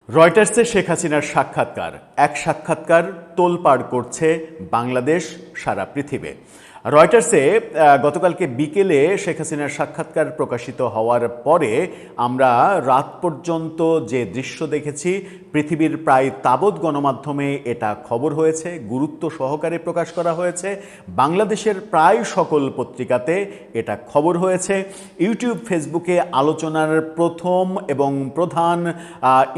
রয়টার্সে শেখ হাসিনার সাক্ষাৎকার, এক সাক্ষাৎকার তোলপাড় করছে বাংলাদেশ, সারা পৃথিবী। রয়টার্সে গতকালকে বিকেলে শেখ হাসিনার সাক্ষাৎকার প্রকাশিত হওয়ার পরে আমরা রাত পর্যন্ত যে দৃশ্য দেখেছি, পৃথিবীর প্রায় তাবৎ গণমাধ্যমে এটা খবর হয়েছে, গুরুত্ব সহকারে প্রকাশ করা হয়েছে। বাংলাদেশের প্রায় সকল পত্রিকাতে এটা খবর হয়েছে। ইউটিউব, ফেসবুকে আলোচনার প্রথম এবং প্রধান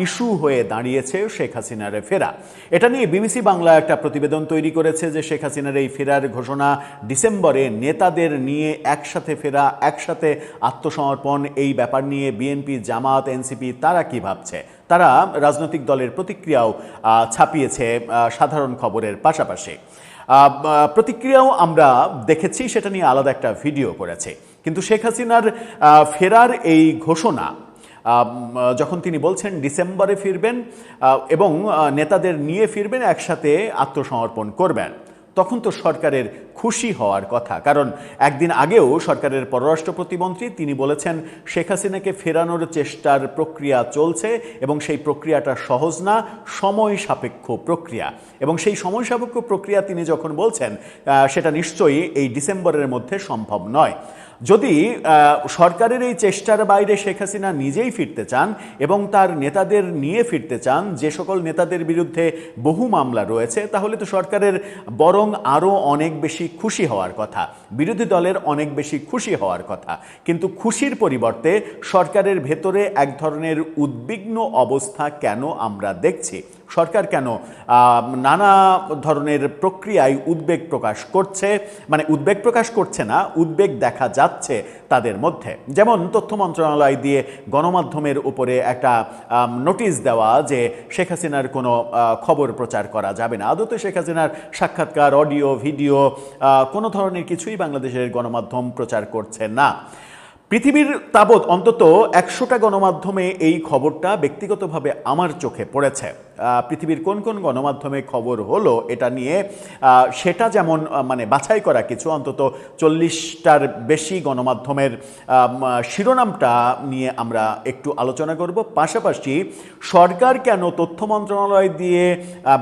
ইস্যু হয়ে দাঁড়িয়েছে শেখ হাসিনার ফেরা। এটা নিয়ে বিবিসি বাংলা একটা প্রতিবেদন তৈরি করেছে যে শেখ হাসিনার এই ফেরার ঘোষণা, ডিসেম্বরে নেতাদের নিয়ে একসাথে ফেরা, একসাথে আত্মসমর্পণ, এই ব্যাপার নিয়ে বিএনপি, জামাত, এনসিপি তারা কি ভাবছে। তারা রাজনৈতিক দলের প্রতিক্রিয়াও ছাপিয়েছে সাধারণ খবরের পাশাপাশি। প্রতিক্রিয়াও আমরা দেখেছি, সেটা নিয়ে আলাদা একটা ভিডিও করেছে। কিন্তু শেখ হাসিনার ফেরার এই ঘোষণা, যখন তিনি বলছেন ডিসেম্বরে ফিরবেন এবং নেতাদের নিয়ে ফিরবেন, একসাথে আত্মসমর্পণ করবেন, তখন তো সরকারের খুশি হওয়ার কথা। কারণ একদিন আগেও সরকারের পররাষ্ট্র প্রতিমন্ত্রী তিনি বলেছেন শেখ হাসিনাকে ফেরানোর চেষ্টার প্রক্রিয়া চলছে এবং সেই প্রক্রিয়াটা সহজ না, সময় সাপেক্ষ প্রক্রিয়া। এবং সেই সময় সাপেক্ষ প্রক্রিয়া তিনি যখন বলছেন, সেটা নিশ্চয়ই এই ডিসেম্বরের মধ্যে সম্ভব নয়। যদি সরকারের এই চেষ্টার বাইরে শেখ হাসিনা নিজেই ফিরতে চান এবং তার নেতাদের নিয়ে ফিরতে চান, যে সকল নেতাদের বিরুদ্ধে বহু মামলা রয়েছে, তাহলে তো সরকারের বরং আরও অনেক বেশি খুশি হওয়ার কথা, বিরোধী দলের অনেক বেশি খুশি হওয়ার কথা। কিন্তু খুশির পরিবর্তে সরকারের ভেতরে এক ধরনের উদ্বিগ্ন অবস্থা কেন আমরা দেখছি? সরকার কেন নানা ধরনের প্রক্রিয়ায় উদ্বেগ প্রকাশ করছে, মানে উদ্বেগ প্রকাশ করছে না, উদ্বেগ দেখা যাচ্ছে তাদের মধ্যে। যেমন তথ্য মন্ত্রণালয় দিয়ে গণমাধ্যমের উপরে একটা নোটিশ দেওয়া যে শেখ হাসিনার কোনো খবর প্রচার করা যাবে না। আদতে শেখ হাসিনার সাক্ষাৎকার, অডিও, ভিডিও কোনো ধরনের কিছুই বাংলাদেশের গণমাধ্যম প্রচার করছে না। পৃথিবীর তাবৎ অন্তত 100টা গণমাধ্যমে এই খবরটা ব্যক্তিগতভাবে আমার চোখে পড়েছে। পৃথিবীর কোন কোন গণমাধ্যমে খবর হলো এটা নিয়ে, সেটা যেমন মানে বাছাই করা কিছু, অন্তত 40টার বেশি গণমাধ্যমের শিরোনামটা নিয়ে আমরা একটু আলোচনা করব। পাশাপাশি সরকার কেন তথ্য মন্ত্রণালয় দিয়ে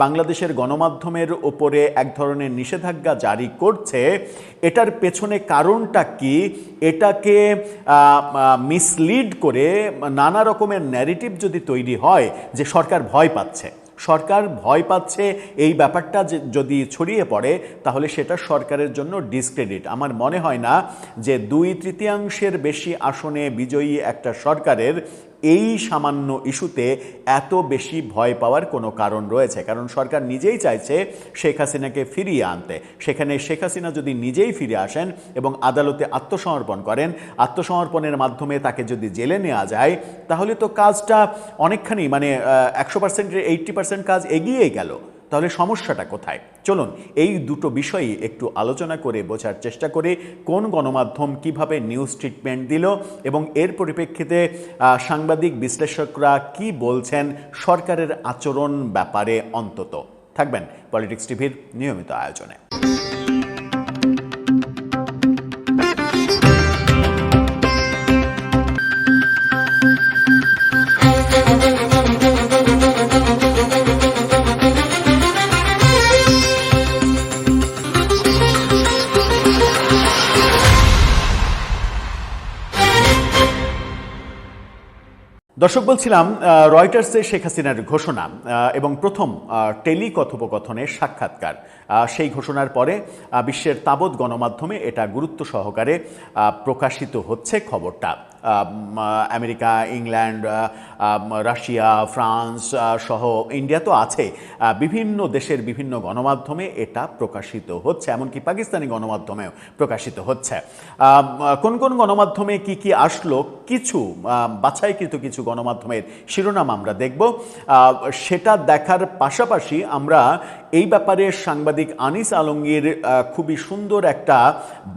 বাংলাদেশের গণমাধ্যমের উপরে এক ধরনের নিষেধাজ্ঞা জারি করছে, এটার পেছনে কারণটা কি, এটাকে মিসলিড করে নানা রকমের ন্যারেটিভ যদি তৈরি হয় যে সরকার ভয় পাচ্ছে, সরকার ভয় পাচ্ছে, এই ব্যাপারটা যদি ছড়িয়ে পড়ে, তাহলে সেটা সরকারের জন্য ডিসক্রেডিট। আমার মনে হয় না যে 2/3 বেশি আসনে বিজয়ী একটা সরকারের এই সামান্য ইস্যুতে এত বেশি ভয় পাওয়ার কোনো কারণ রয়েছে। কারণ সরকার নিজেই চাইছে শেখ হাসিনাকে ফিরিয়ে আনতে। সেখানে শেখ হাসিনা যদি নিজেই ফিরে আসেন এবং আদালতে আত্মসমর্পণ করেন, আত্মসমর্পণের মাধ্যমে তাকে যদি জেলে নেওয়া যায়, তাহলে তো কাজটা অনেকখানি, মানে 100%-এর 80% কাজ এগিয়ে গেল। তাহলে সমস্যাটা কোথায়? চলুন এই দুটো বিষয়ই একটু আলোচনা করে বোঝার চেষ্টা করি, কোন গণমাধ্যম কিভাবে নিউজ ট্রিটমেন্ট দিল এবং এর পরিপ্রেক্ষিতে সাংবাদিক বিশ্লেষকরা কি বলছেন সরকারের আচরণ ব্যাপারে। অন্তত থাকবেন পলিটিক্স টিভির নিয়মিত আয়োজনে। দর্শক, বলছিলাম রয়টার্সে শেখ হাসিনার ঘোষণা এবং প্রথম টেলিকথোপকথনের সাক্ষাৎকার, সেই ঘোষণার পরে বিশ্বের তাবৎ গণমাধ্যমে এটা গুরুত্ব সহকারে প্রকাশিত হচ্ছে খবরটা। আমেরিকা, ইংল্যান্ড, রাশিয়া, ফ্রান্স সহ ইন্ডিয়া তো আছে, বিভিন্ন দেশের বিভিন্ন গণমাধ্যমে এটা প্রকাশিত হচ্ছে, এমনকি পাকিস্তানি গণমাধ্যমেও প্রকাশিত হচ্ছে। কোন কোন গণমাধ্যমে কি কি আসলো, কিছু বাছাইকৃত কিছু গণমাধ্যমের শিরোনাম আমরা দেখব। সেটা দেখার পাশাপাশি আমরা এই ব্যাপারে সাংবাদিক আনিস আলমগীর খুবই সুন্দর একটা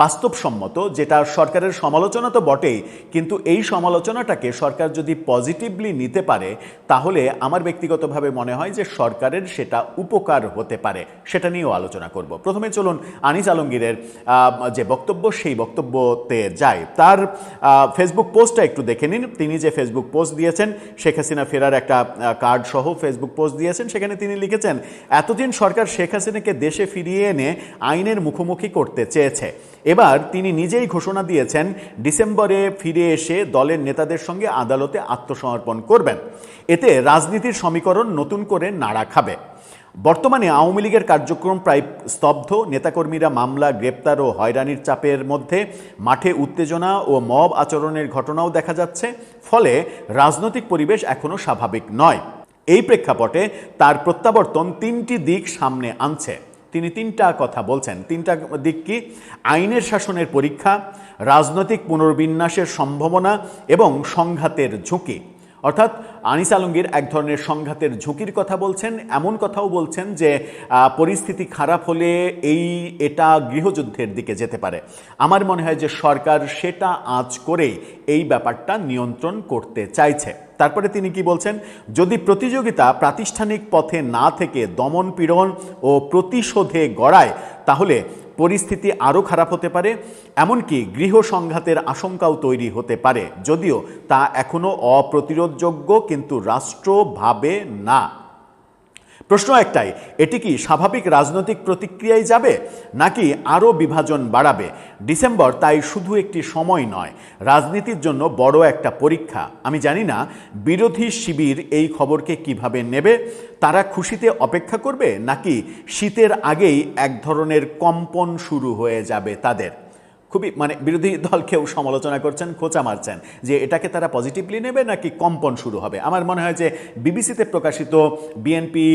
বাস্তবসম্মত, যেটা সরকারের সমালোচনা তো বটেই, কিন্তু এই সমালোচনাটাকে সরকার যদি পজিটিভলি নিতে পারে তাহলে আমার ব্যক্তিগতভাবে মনে হয় যে সরকারের সেটা উপকার হতে পারে। সেটা নিয়েও আলোচনা করব। প্রথমে চলুন আনিস আলমগীরের যে বক্তব্য সেই বক্তব্যতে যায়। তার ফেসবুক পোস্টটা একটু দেখে নিন। তিনি যে ফেসবুক পোস্ট দিয়েছেন, শেখ হাসিনা ফেরার একটা কার্ড সহ ফেসবুক পোস্ট দিয়েছেন, সেখানে তিনি লিখেছেন, এতদিন সরকার শেখ হাসিনাকে দেশে ফিরিয়ে এনে আইনের মুখোমুখি করতে চেয়েছে। এবার তিনি নিজেই ঘোষণা দিয়েছেন ডিসেম্বরে ফিরে এসে দলের নেতাদের সঙ্গে আদালতে আত্মসমর্পণ করবেন। এতে রাজনীতির সমীকরণ নতুন করে নাড়া খাবে। বর্তমানে আওয়ামী লীগের কার্যক্রম প্রায় স্তব্ধ। নেতাকর্মীরা মামলা, গ্রেপ্তার ও হয়রানির চাপের মধ্যে, মাঠে উত্তেজনা ও মব আচরণের ঘটনাও দেখা যাচ্ছে। ফলে রাজনৈতিক পরিবেশ এখনো স্বাভাবিক নয়। এই প্রেক্ষাপটে তার প্রত্যাবর্তন তিনটি দিক সামনে আনছে। তিনি তিনটা কথা বলছেন। তিনটা দিক কি? আইনের শাসনের পরীক্ষা, রাজনৈতিক পুনর্বিন্যাসের সম্ভাবনা এবং সংঘাতের ঝুঁকি। অর্থাৎ আনিস আলমগীর এক ধরনের সংঘাতের ঝুঁকির কথা বলছেন। এমন কথাও বলছেন যে পরিস্থিতি খারাপ হলে এটা গৃহযুদ্ধের দিকে যেতে পারে। আমার মনে হয় যে সরকার সেটা আঁচ করেই এই ব্যাপারটা নিয়ন্ত্রণ করতে চাইছে। তারপরে তিনি কি বলছেন, যদি প্রতিযোগিতা প্রাতিষ্ঠানিক পথে না থেকে দমন পীড়ন ও প্রতিশোধে গড়ায় তাহলে পরিস্থিতি আরও খারাপ হতে পারে, এমনকি গৃহ সংঘাতের আশঙ্কাও তৈরি হতে পারে, যদিও তা এখনও অপ্রতিরোধযোগ্য, কিন্তু রাষ্ট্র ভাবে না। প্রশ্ন একটাই, এটি কি স্বাভাবিক রাজনৈতিক প্রতিক্রিয়ায় যাবে নাকি আরও বিভাজন বাড়াবে? ডিসেম্বর তাই শুধু একটি সময় নয়, রাজনীতির জন্য বড় একটা পরীক্ষা। আমি জানি না বিরোধী শিবির এই খবরকে কিভাবে নেবে। তারা খুশিতে অপেক্ষা করবে নাকি শীতের আগেই এক ধরনের কম্পন শুরু হয়ে যাবে তাদের? খুবই বিরোধী দলকেও সমালোচনা করছেন, খোঁচা মারছেন যে এটাকে তারা পজিটিভলি নেবে নাকি কম্পন শুরু হবে। আমার মনে হয় যে বিবিসিতে প্রকাশিত বিএনপি,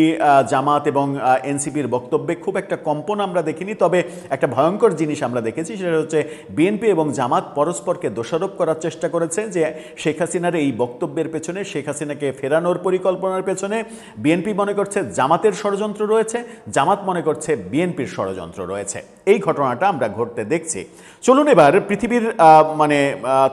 জামাত এবং এনসিপির বক্তব্যে খুব একটা কম্পন আমরা দেখিনি। তবে একটা ভয়ঙ্কর জিনিস আমরা দেখেছি, সেটা হচ্ছে বিএনপি এবং জামাত পরস্পরকে দোষারোপ করার চেষ্টা করেছে যে শেখ হাসিনার এই বক্তব্যের পেছনে, শেখ হাসিনাকে ফেরানোর পরিকল্পনার পেছনে বিএনপি মনে করছে জামাতের ষড়যন্ত্র রয়েছে, জামাত মনে করছে বিএনপির ষড়যন্ত্র রয়েছে। এই ঘটনাটা আমরা ঘটতে দেখছি। চলুন এবার পৃথিবীর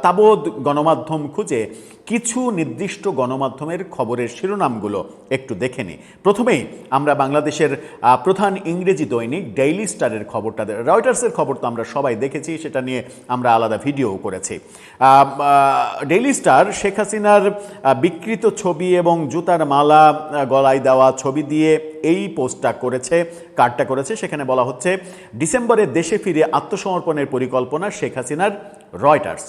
তাবৎ গণমাধ্যম খুঁজে কিছু নির্দিষ্ট গণমাধ্যমের খবরের শিরোনামগুলো একটু দেখে নিই। প্রথমেই আমরা বাংলাদেশের প্রধান ইংরেজি দৈনিক ডেইলি স্টারের খবরটা, রয়টার্সের খবর তো আমরা সবাই দেখেছি, সেটা নিয়ে আমরা আলাদা ভিডিও করেছি। ডেইলি স্টার শেখ হাসিনার বিকৃত ছবি এবং জুতার মালা গলায় দেওয়া ছবি দিয়ে এই পোস্টটা করেছে, কার্ডটা করেছে। সেখানে বলা হচ্ছে ডিসেম্বরে দেশে ফিরে আত্মসমর্পণের পরিকল্পনা শেখ হাসিনার। রয়টার্স,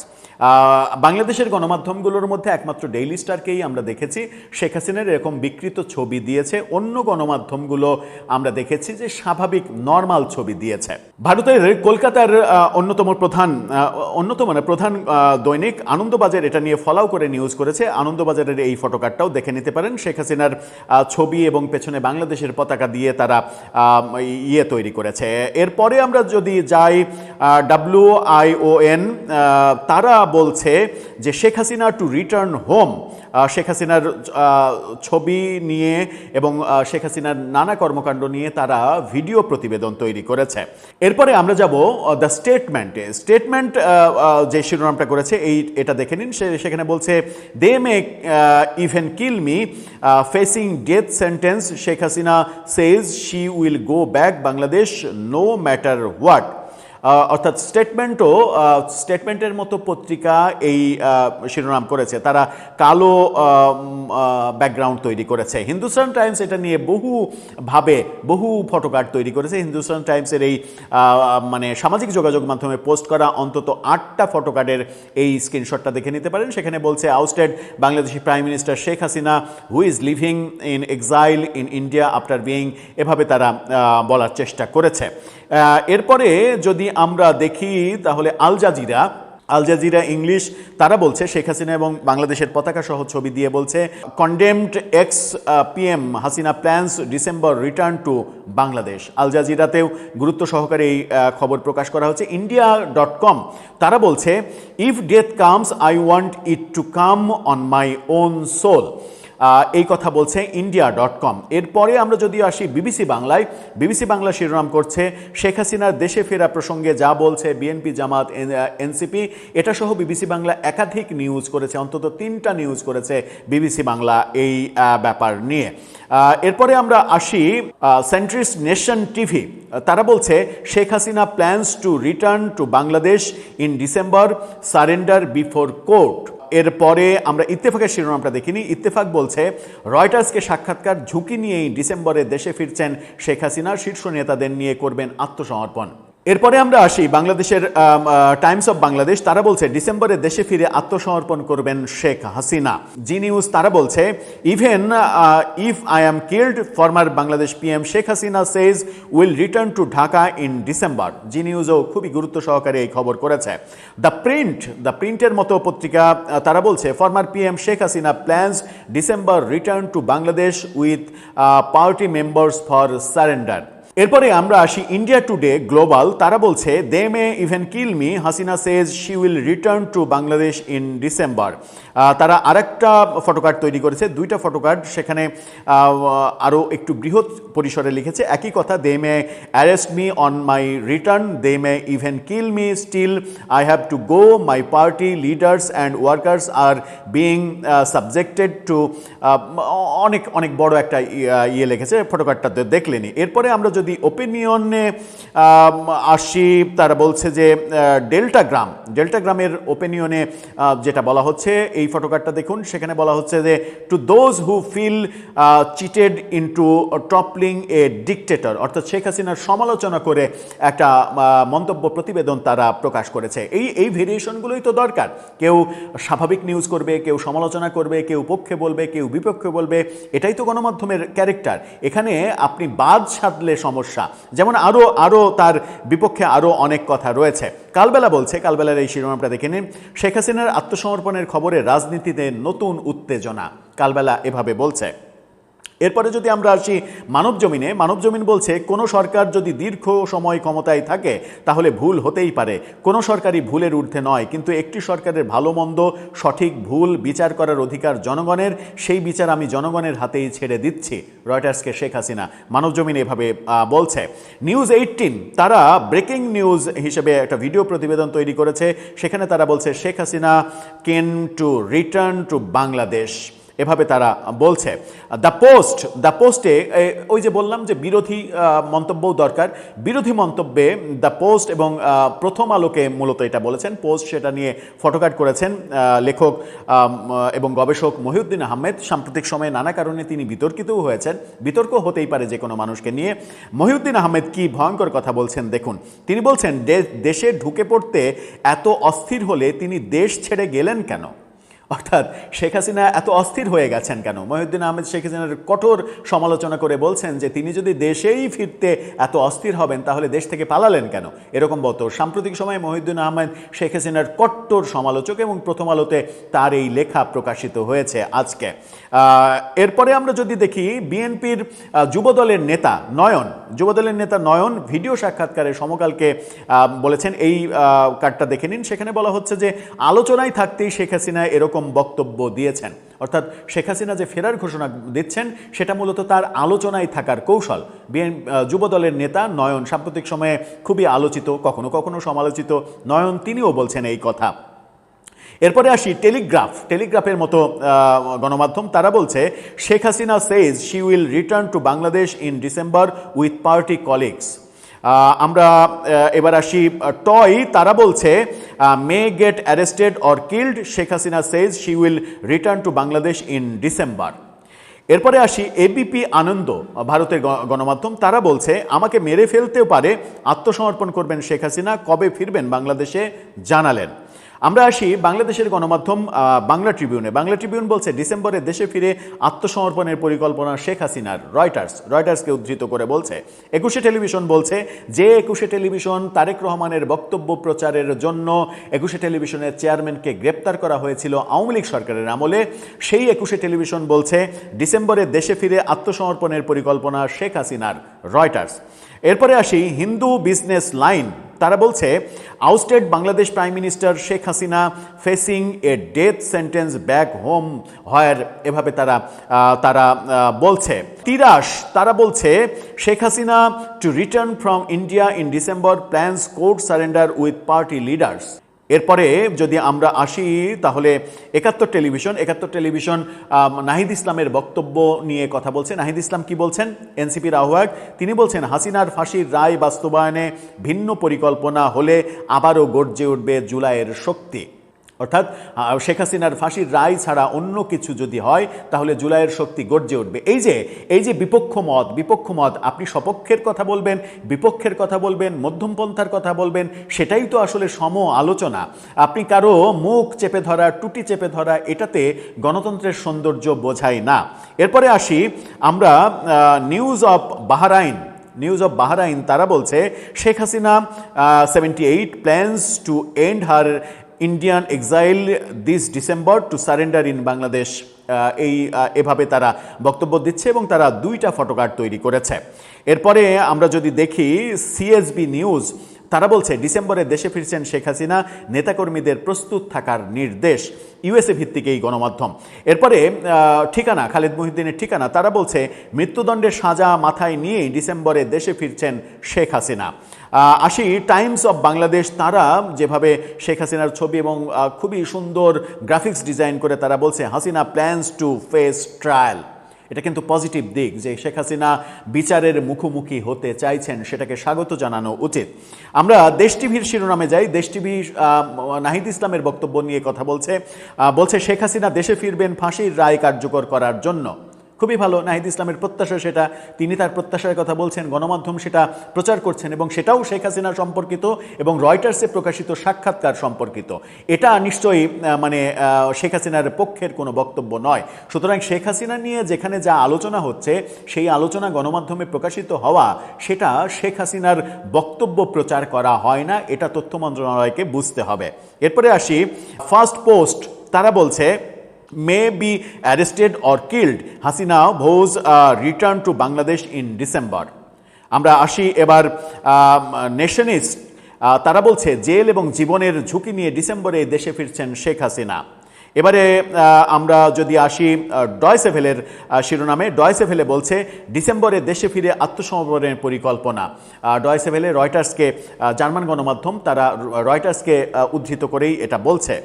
বাংলাদেশের গণমাধ্যমগুলোর মধ্যে একমাত্র ডেইলি স্টারকেই আমরা দেখেছি শেখ হাসিনার এরকম বিকৃত ছবি দিয়েছে। অন্য গণমাধ্যমগুলো আমরা দেখেছি যে স্বাভাবিক নর্মাল ছবি দিয়েছে। ভারতের কলকাতার অন্যতম প্রধান দৈনিক আনন্দবাজার এটা নিয়ে ফলাও করে নিউজ করেছে। আনন্দবাজারের এই ফটোকার্ডটাও দেখে নিতে পারেন। শেখ হাসিনার ছবি এবং পেছনে বাংলাদেশের পতাকা দিয়ে তারা তৈরি করেছে। এরপরে আমরা যদি যাই WION, তারা বলছে যে Sheikh Hasina to return home. Sheikh হাসিনার ছবি নিয়ে এবং শেখ হাসিনার নানা কর্মকাণ্ড নিয়ে তারা ভিডিও প্রতিবেদন তৈরি করেছে। এরপরে আমরা যাব দ্য স্টেটমেন্ট যে শিরোনামটা করেছে এটা দেখে নিন। সেখানে বলছে they may even kill me facing death sentence, Sheikh Hasina says she will go back Bangladesh no matter what. অর্থাৎ স্টেটমেন্টের মতো পত্রিকা এই শিরোনাম করেছে। তারা কালো ব্যাকগ্রাউন্ড তৈরি করেছে। হিন্দুস্তান টাইমস এটা নিয়ে বহু ফটোকার্ড তৈরি করেছে। হিন্দুস্তান টাইমসের এই সামাজিক যোগাযোগ মাধ্যমে পোস্ট করা অন্তত 8টা ফটোকার্ডের এই স্ক্রিনশটটা দেখে নিতে পারেন। সেখানে বলছে ousted Bangladeshi prime minister Sheikh Hasina who is living in exile in India after being, এভাবে তারা বলার চেষ্টা করেছে। এরপরে যদি আমরা দেখি তাহলে আল জাজিরা ইংলিশ, তারা বলছে শেখ হাসিনা এবং বাংলাদেশের পতাকা সহ ছবি দিয়ে বলছে condemned ex PM Hasina plans December return to Bangladesh. আল জাজিরাতেও গুরুত্ব সহকারে এই খবর প্রকাশ করা হচ্ছে। India.com, তারা বলছে if death comes I want it to come on my own soul. এই কথা বলছে India.com। এরপরে আমরা যদি আসি বিবিসি বাংলায়, বিবিসি বাংলা শিরোনাম করছে শেখ হাসিনার দেশে ফেরা প্রসঙ্গে যা বলছে বিএনপি, জামাত, এনসিপি, এটা সহ বিবিসি বাংলা একাধিক নিউজ করেছে, অন্তত 3টা নিউজ করেছে বিবিসি বাংলা এই ব্যাপার নিয়ে। এরপরে আমরা আসি সেন্ট্রিস নেশন টিভি, তারা বলছে Sheikh Hasina plans to return to Bangladesh in December, surrender before court. এরপরে আমরা ইত্তেফাকের শিরোনামটা দেখিনি। ইত্তেফাক বলছে রয়টার্সকে সাক্ষাৎকার, ঝুঁকি নিয়েই ডিসেম্বরে দেশে ফিরছেন শেখ হাসিনা, শীর্ষ নেতাদের নিয়ে করবেন আত্মসমর্পণ। এরপরে আমরা আসি বাংলাদেশের টাইমস অফ বাংলাদেশ, তারা বলছে ডিসেম্বরে দেশে ফিরে আত্মসমর্পণ করবেন শেখ হাসিনা। জি নিউজ তারা বলছে even if I am killed, former Bangladesh PM Sheikh Hasina says will return to Dhaka in December. Zee নিউজও খুবই গুরুত্ব সহকারে এই খবর করেছে। দ্য প্রিন্টের মতো পত্রিকা তারা বলছে former PM Sheikh Hasina plans December return to Bangladesh with party members for surrender. এরপরে আমরা আসি ইন্ডিয়া টুডে গ্লোবাল, তারা বলছে they may even kill me, Hasina says she will return to Bangladesh in December. তারা আরেকটা ফটোকার্ড তৈরি করেছে, 2টা ফটোকার্ড, সেখানে আরও একটু বৃহৎ পরিসরে লিখেছে একই কথা, they may arrest me on my return, they may even kill me, still I have to go, my party leaders and workers are being subjected to, অনেক অনেক বড় একটা ইয়ে লিখেছে, ফটোকার্ডটা দেখলেনি। এরপরে আমরা যদি ওপিনিয়নে আসি, তারা বলছে যে ডেল্টাগ্রামের ওপিনিয়নে যেটা বলা হচ্ছে, এই ফটোকার্ডটা দেখুন, সেখানে বলা হচ্ছে যে to those who feel cheated into toppling a dictator, অর্থাৎ শেখ হাসিনার সমালোচনা করে একটা মন্তব্য প্রতিবেদন তারা প্রকাশ করেছে। এই ভেরিয়েশনগুলোই তো দরকার, কেউ স্বাভাবিক নিউজ করবে, কেউ সমালোচনা করবে, কেউ পক্ষে বলবে, কেউ বিপক্ষে বলবে, এটাই তো গণমাধ্যমের ক্যারেক্টার। এখানে আপনি বাদ সাধলে সমস্যা, যেমন আরও তার বিপক্ষে আরও অনেক কথা রয়েছে। কালবেলা বলছে, কালবেলার এই শিরোনামটা দেখে নিন, শেখ হাসিনার আত্মসমর্পণের খবরে রাজনীতিতে নতুন উত্তেজনা, কালবেলা এভাবে বলছে। এরপরে যদি আমরা আসি মানবজমিন বলছে কোনো সরকার যদি দীর্ঘ সময় ক্ষমতায় থাকে তাহলে ভুল হতেই পারে, কোনো সরকারই ভুলের ঊর্ধ্বে নয়, কিন্তু একটি সরকারের ভালো মন্দ, সঠিক ভুল বিচার করার অধিকার জনগণের, সেই বিচার আমি জনগণের হাতেই ছেড়ে দিচ্ছি, রয়টার্সকে শেখ হাসিনা। মানবজমিন এভাবে বলছে। নিউজ 18 তারা ব্রেকিং নিউজ হিসেবে একটা ভিডিও প্রতিবেদন তৈরি করেছে, সেখানে তারা বলছে শেখ হাসিনা কেন টু রিটার্ন টু বাংলাদেশ, এভাবে তারা বলছে। দ্য পোস্টে ওই যে বললাম যে বিরোধী মন্তব্যও দরকার, বিরোধী মন্তব্যে দ্য পোস্ট এবং প্রথম আলোকে মূলত এটা বলেছেন, পোস্ট সেটা নিয়ে ফটোকার্ড করেছেন লেখক এবং গবেষক মহিউদ্দিন আহমেদ। সাম্প্রতিক সময়ে নানা কারণে তিনি বিতর্কিতও হয়েছেন, বিতর্ক হতেই পারে যে কোনো মানুষকে নিয়ে। মহিউদ্দিন আহমেদ কি ভয়ঙ্কর কথা বলছেন দেখুন, তিনি বলছেন দেশে ঢুকে পড়তে এত অস্থির হলে তিনি দেশ ছেড়ে গেলেন কেন, অর্থাৎ শেখ হাসিনা এত অস্থির হয়ে গেছেন কেন। মহিউদ্দিন আহমেদ শেখ হাসিনার কঠোর সমালোচনা করে বলছেন যে তিনি যদি দেশেই ফিরতে এত অস্থির হবেন তাহলে দেশ থেকে পালালেন কেন, এরকম বক্তব্য। সাম্প্রতিক সময়ে মহিউদ্দিন আহমেদ শেখ হাসিনার কট্টর সমালোচক এবং প্রথম আলোতে তার এই লেখা প্রকাশিত হয়েছে আজকে। এরপরে আমরা যদি দেখি বিএনপির যুবদলের নেতা নয়ন ভিডিও সাক্ষাৎকারে সমকালকে বলেছেন, এই কার্ডটা দেখে নিন, সেখানে বলা হচ্ছে যে আলোচনায় থাকতেই শেখ হাসিনা এরকম বক্তব্য দিয়েছেন, অর্থাৎ শেখ হাসিনা যে ফেরার ঘোষণা দিচ্ছেন সেটা মূলত তার আলোচনায় থাকার কৌশল। যুবদলের নেতা নয়ন সাম্প্রতিক সময়ে খুবই আলোচিত, কখনো কখনো সমালোচিত নয়ন, তিনিও বলছেন এই কথা। এরপরে আসি টেলিগ্রাফের মতো গণমাধ্যম, তারা বলছে Sheikh Hasina says she will return to Bangladesh in December with party colleagues. আমরা এবার আসি টয়, তারা বলছে may get arrested or killed, Sheikh Hasina says she will return to Bangladesh in December. এরপরে আসি এবিপি আনন্দ, ভারতের গণমাধ্যম, তারা বলছে আমাকে মেরে ফেলতেও পারে, আত্মসমর্পণ করবেন শেখ হাসিনা, কবে ফিরবেন বাংলাদেশে জানালেন। আমরা আসি বাংলাদেশের গণমাধ্যম বাংলা ট্রিবিউন বলছে ডিসেম্বরে দেশে ফিরে আত্মসমর্পণের পরিকল্পনা শেখ হাসিনার। রয়টার্সকে উদ্ধৃত করে বলছে। একুশে টেলিভিশন বলছে যে একুশে টেলিভিশন তারেক রহমানের বক্তব্য প্রচারের জন্য একুশে টেলিভিশনের চেয়ারম্যানকে গ্রেপ্তার করা হয়েছিল আওয়ামী লীগ সরকারের আমলে, সেই একুশে টেলিভিশন বলছে ডিসেম্বরে দেশে ফিরে আত্মসমর্পণের পরিকল্পনা শেখ হাসিনার। রয়টার্স। এরপরে আসি হিন্দু বিজনেস লাইন, তারা বলছে ousted Bangladesh prime minister Sheikh Hasina facing a death sentence back home where, এভাবে তারা বলছে। তিরাস তারা বলছে Sheikh Hasina to return from India in December plans court surrender with party leaders. এরপরে যদি আমরা আসি তাহলে একাত্তর টেলিভিশন নাহিদ ইসলামের বক্তব্য নিয়ে কথা বলছে। নাহিদ ইসলাম কি বলছেন? এনসিপির আহ্বায়ক, তিনি বলছেন হাসিনার ফাঁসির রায় বাস্তবায়নে ভিন্ন পরিকল্পনা হলে আবারও গর্জে উঠবে জুলাইয়ের শক্তি। অর্থাৎ শেখ হাসিনার ফাঁসির রায় ছাড়া অন্য কিছু যদি হয় তাহলে জুলাইয়ের শক্তি গর্জে উঠবে। এই যে বিপক্ষ মত, আপনি সপক্ষের কথা বলবেন, বিপক্ষের কথা বলবেন, মধ্যমপন্থার কথা বলবেন, সেটাই তো আসলে সম আলোচনা। আপনি কারো মুখ চেপে ধরা, টুটি চেপে ধরা, এটাতে গণতন্ত্রের সৌন্দর্য বোঝায় না। এরপরে আসি আমরা নিউজ অফ বাহরাইন, তারা বলছে Sheikh Hasina 78 plans to end her Indian exile this December to surrender in Bangladesh. এভাবে তারা বক্তব্য দিচ্ছে এবং তারা 2টা ফটোকার্ড তৈরি করেছে। এরপরে আমরা যদি দেখি সিএসবি নিউজ, তারা বলছে ডিসেম্বরে দেশে ফিরছেন শেখ হাসিনা, নেতাকর্মীদের প্রস্তুত থাকার নির্দেশ। ইউএসএ ভিত্তিক এই গণমাধ্যম। এরপরে ঠিকানা, খালেদ মহিউদ্দিনের ঠিকানা, তারা বলছে মৃত্যুদণ্ডের সাজা মাথায় নিয়েই ডিসেম্বরে দেশে ফিরছেন শেখ হাসিনা। আসি টাইমস অফ বাংলাদেশ, তারা যেভাবে শেখ হাসিনার ছবি এবং খুবই সুন্দর গ্রাফিক্স ডিজাইন করে তারা বলছে Hasina plans to face trial. এটা কিন্তু পজিটিভ দিক যে শেখ হাসিনা বিচারের মুখোমুখি হতে চাইছেন, সেটাকে স্বাগত জানানো উচিত। আমরা দেশ টিভির শিরোনামে যাই। দেশ টিভি নাহিদ ইসলামের বক্তব্য নিয়ে কথা বলছে শেখ হাসিনা দেশে ফিরবেন ফাঁসির রায় কার্যকর করার জন্য। খুবই ভালো, নাহিদ ইসলামের প্রত্যাশা সেটা, তিনি তার প্রত্যাশার কথা বলছেন, গণমাধ্যম সেটা প্রচার করছেন এবং সেটাও শেখ হাসিনা সম্পর্কিত এবং রয়টার্সে প্রকাশিত সাক্ষাৎকার সম্পর্কিত। এটা নিশ্চয়ই শেখ হাসিনার পক্ষের কোনো বক্তব্য নয়। সুতরাং শেখ হাসিনা নিয়ে যেখানে যা আলোচনা হচ্ছে সেই আলোচনা গণমাধ্যমে প্রকাশিত হওয়া, সেটা শেখ হাসিনার বক্তব্য প্রচার করা হয় না, এটা তথ্য মন্ত্রণালয়কে বুঝতে হবে। এরপরে আসি ফার্স্ট পোস্ট, তারা বলছে may be arrested or killed, Hasina vows return to Bangladesh in December. আমরা আসি এবার নেশনিস্ট, তারা বলছে জেল এবং জীবনের ঝুঁকি নিয়ে ডিসেম্বরে দেশে ফিরছেন শেখ হাসিনা। এবারে আমরা যদি আসি ডয়চে ভেলের শিরোনামে, ডয়চে ভেলে বলছে ডিসেম্বরে দেশে ফিরে আত্মসমর্পণের পরিকল্পনা। ডয়চে ভেলে রয়টার্সকে, জার্মান গণমাধ্যম, তারা রয়টার্সকে উদ্ধৃত করেই এটা বলছে।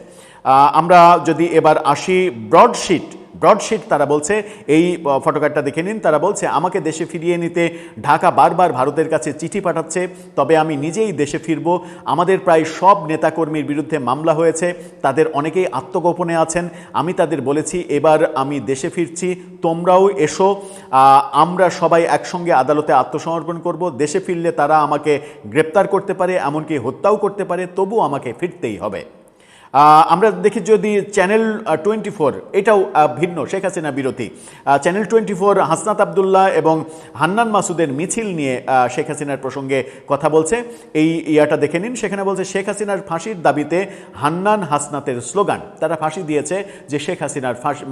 আমরা যদি এবার আসি ব্রডশিট, তারা বলছে, এই ফটোকার্ডটা দেখে নিন, তারা বলছে আমাকে দেশে ফিরিয়ে নিতে ঢাকা বারবার ভারতের কাছে চিঠি পাঠাচ্ছে, তবে আমি নিজেই দেশে ফিরব। আমাদের প্রায় সব নেতাকর্মীর বিরুদ্ধে মামলা হয়েছে, তাদের অনেকেই আত্মগোপনে আছেন। আমি তাদের বলেছি এবার আমি দেশে ফিরছি, তোমরাও এসো, আমরা সবাই একসঙ্গে আদালতে আত্মসমর্পণ করব। দেশে ফিরলে তারা আমাকে গ্রেপ্তার করতে পারে, এমনকি হত্যাও করতে পারে, তবু আমাকে ফিরতেই হবে। আমরা দেখি যদি চ্যানেল 24, এটাও ভিন্ন, শেখ হাসিনা বিরোধী। চ্যানেল 24 হাসনাত আবদুল্লাহ এবং হান্নান মাসুদের মিছিল নিয়ে শেখ হাসিনার প্রসঙ্গে কথা বলছে। এই ইয়াটা দেখে নিন, সেখানে বলছে শেখ হাসিনার ফাঁসির দাবিতে হান্নান হাসনাতের স্লোগান। তারা ফাঁসি দিয়েছে যে শেখ হাসিনার ফাঁসি,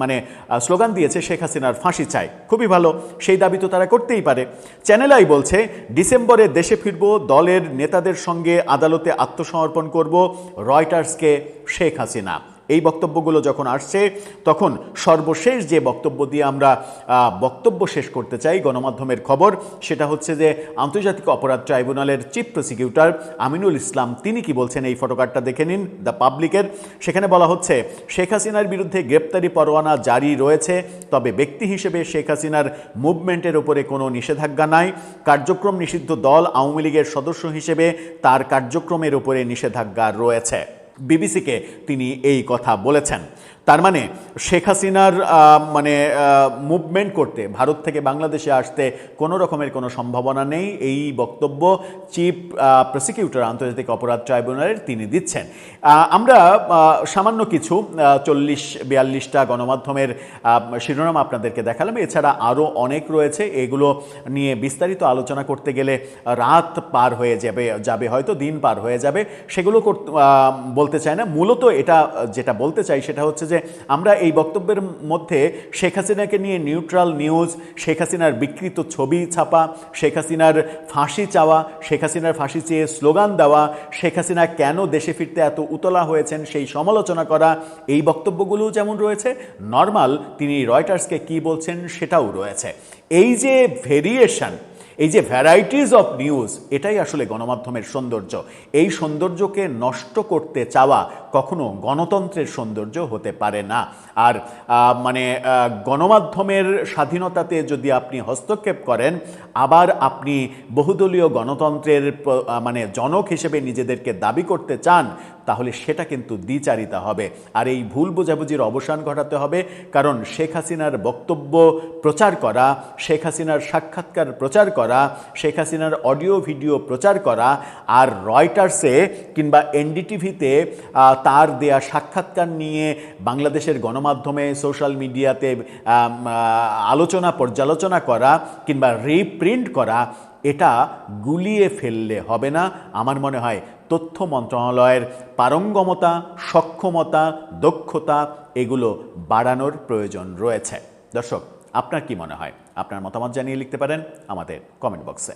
স্লোগান দিয়েছে শেখ হাসিনার ফাঁসি চাই। খুবই ভালো, সেই দাবি তো তারা করতেই পারে। চ্যানেল আই বলছে ডিসেম্বরে দেশে ফিরব, দলের নেতাদের সঙ্গে আদালতে আত্মসমর্পণ করব, রয়টার্সকে শেখ হাসিনা। এই বক্তব্যগুলো যখন আসছে তখন সর্বশেষ যে বক্তব্য দিয়ে আমরা বক্তব্য শেষ করতে চাই, গণমাধ্যমের খবর, সেটা হচ্ছে যে আন্তর্জাতিক অপরাধ ট্রাইব্যুনালের চিফ প্রসিকিউটর আমিনুল ইসলাম তিনি কি বলছেন, এই ফটোকার্ডটা দেখে নিন দ্য পাবলিকের। সেখানে বলা হচ্ছে শেখ হাসিনার বিরুদ্ধে গ্রেপ্তারি পরোয়ানা জারি রয়েছে, তবে ব্যক্তি হিসেবে শেখ হাসিনার মুভমেন্টের উপরে কোনো নিষেধাজ্ঞা নাই। কার্যক্রম নিষিদ্ধ দল আওয়ামী লীগের সদস্য হিসেবে তার কার্যক্রমের উপরে নিষেধাজ্ঞা রয়েছে। বিবিসিকে তিনি এই কথা বলেছেন। তার মানে শেখ হাসিনার মুভমেন্ট করতে, ভারত থেকে বাংলাদেশে আসতে কোনো রকমের কোনো সম্ভাবনা নেই, এই বক্তব্য চিফ প্রসিকিউটর আন্তর্জাতিক অপরাধ ট্রাইব্যুনালের তিনি দিচ্ছেন। আমরা সামান্য কিছু 40-42টা গণমাধ্যমের শিরোনাম আপনাদেরকে দেখালাম, এছাড়া আরও অনেক রয়েছে। এগুলো নিয়ে বিস্তারিত আলোচনা করতে গেলে রাত পার হয়ে যাবে, হয়তো দিন পার হয়ে যাবে, সেগুলো বলতে চাই না। মূলত এটা যেটা বলতে চাই সেটা হচ্ছে যে হয়েছে। আমরা এই বক্তব্যের মধ্যে শেখ হাসিনাকে নিয়ে নিউট্রাল নিউজ, শেখ হাসিনার বিকৃত ছবি ছাপা, শেখ হাসিনার ফাঁসি চাওয়া, শেখ হাসিনার ফাঁসি চেয়ে স্লোগান দেওয়া, শেখ হাসিনা কেন দেশে ফিরতে এত উতলা হয়েছেন সেই সমালোচনা করা, এই বক্তব্যগুলোও যেমন রয়েছে, নর্মাল তিনি রয়টার্সকে কি বলছেন সেটাও রয়েছে। এই যে ভেরিয়েশন, এই যে ভ্যারাইটিস অফ নিউজ, এটাই আসলে গণমাধ্যমের সৌন্দর্য। এই সৌন্দর্যকে নষ্ট করতে চাওয়া কখনো গণতন্ত্রের সৌন্দর্য হতে পারে না। আর গণমাধ্যমের স্বাধীনতাতে যদি আপনি হস্তক্ষেপ করেন, আবার আপনি বহুদলীয় গণতন্ত্রের জনক হিসেবে নিজেদেরকে দাবি করতে চান, তাহলে সেটা কিন্তু দ্বিচারিতা হবে। আর এই ভুল বোঝাবুঝির অবসান ঘটাতে হবে, কারণ শেখ হাসিনার বক্তব্য প্রচার করা, শেখ হাসিনার সাক্ষাৎকার প্রচার করা, শেখ হাসিনার অডিও ভিডিও প্রচার করা, আর রয়টার্সে কিংবা এনডিটিভিতে তার দেয়া সাক্ষাৎকার নিয়ে বাংলাদেশের গণমাধ্যমে, সোশ্যাল মিডিয়াতে আলোচনা পর্যালোচনা করা কিংবা রিপ্রিন্ট করা, এটা গুলিয়ে ফেললে হবে না। আমার মনে হয় তথ্য মন্ত্রণালয়ের পারঙ্গমতা, সক্ষমতা, দক্ষতা এগুলো বাড়ানোর প্রয়োজন রয়েছে। দর্শক, আপনার কি মনে হয়? আপনার মতামত জানিয়ে লিখতে পারেন আমাদের কমেন্ট বক্সে।